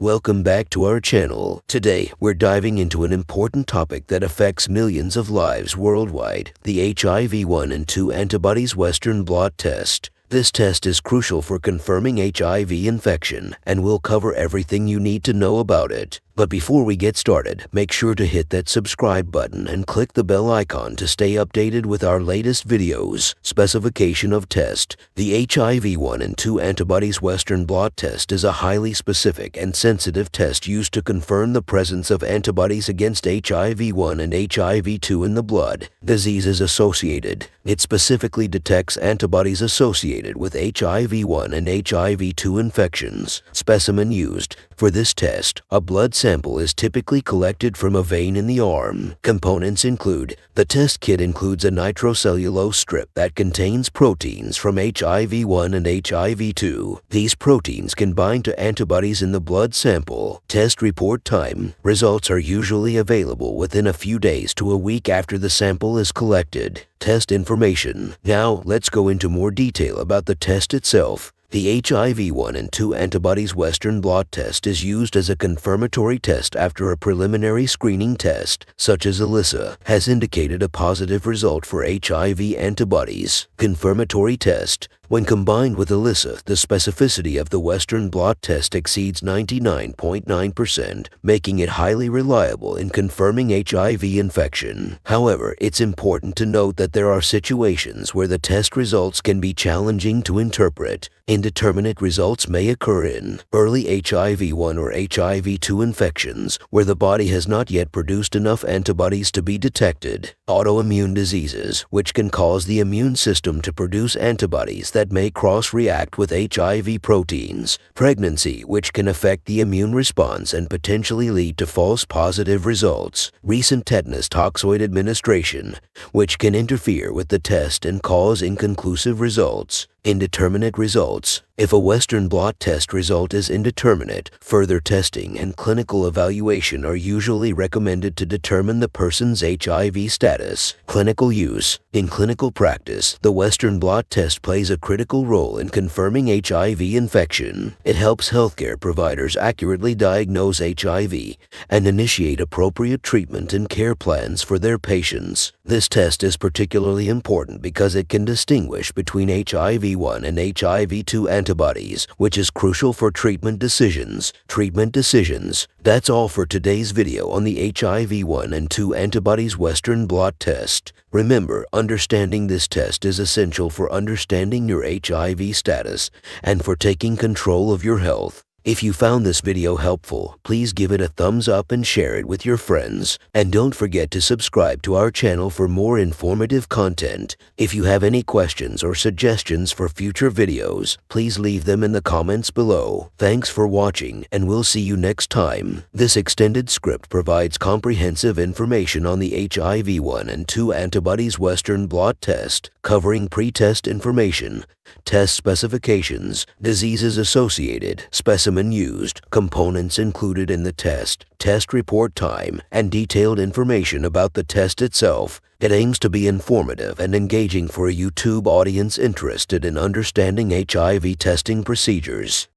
Welcome back to our channel. Today, we're diving into an important topic that affects millions of lives worldwide, the HIV-1 and 2 antibodies Western blot test. This test is crucial for confirming HIV infection, and we'll cover everything you need to know about it. But before we get started, make sure to hit that subscribe button and click the bell icon to stay updated with our latest videos. Specification of test. The HIV-1 and 2 antibodies Western blot test is a highly specific and sensitive test used to confirm the presence of antibodies against HIV-1 and HIV-2 in the blood. Diseases associated. It specifically detects antibodies associated with HIV-1 and HIV-2 infections. Specimen used. For this test, a blood sample is typically collected from a vein in the arm. Components include: the test kit includes a nitrocellulose strip that contains proteins from HIV-1 and HIV-2. These proteins can bind to antibodies in the blood sample. Test report time. Results are usually available within a few days to a week after the sample is collected. Test information. Now, let's go into more detail about the test itself. The HIV-1 and 2 antibodies Western blot test is used as a confirmatory test after a preliminary screening test, such as ELISA, has indicated a positive result for HIV antibodies. Confirmatory test. When combined with ELISA, the specificity of the Western blot test exceeds 99.9%, making it highly reliable in confirming HIV infection. However, it's important to note that there are situations where the test results can be challenging to interpret. Indeterminate results may occur in early HIV-1 or HIV-2 infections, where the body has not yet produced enough antibodies to be detected. Autoimmune diseases, which can cause the immune system to produce antibodies that may cross-react with HIV proteins. Pregnancy, which can affect the immune response and potentially lead to false positive results. Recent tetanus toxoid administration, which can interfere with the test and cause inconclusive results. Indeterminate results. If a Western blot test result is indeterminate, further testing and clinical evaluation are usually recommended to determine the person's HIV status. Clinical use. In clinical practice, the Western blot test plays a critical role in confirming HIV infection. It helps healthcare providers accurately diagnose HIV and initiate appropriate treatment and care plans for their patients. This test is particularly important because it can distinguish between HIV-1 and HIV-2 antibodies, which is crucial for treatment decisions. That's all for today's video on the HIV-1 and 2 antibodies Western blot test. Remember, understanding this test is essential for understanding your HIV status and for taking control of your health. If you found this video helpful, please give it a thumbs up and share it with your friends. And don't forget to subscribe to our channel for more informative content. If you have any questions or suggestions for future videos, please leave them in the comments below. Thanks for watching, and we'll see you next time. This extended script provides comprehensive information on the HIV-1 and 2 antibodies Western blot test, covering pre-test information, test specifications, diseases associated, specimen used, components included in the test, test report time, and detailed information about the test itself. It aims to be informative and engaging for a YouTube audience interested in understanding HIV testing procedures.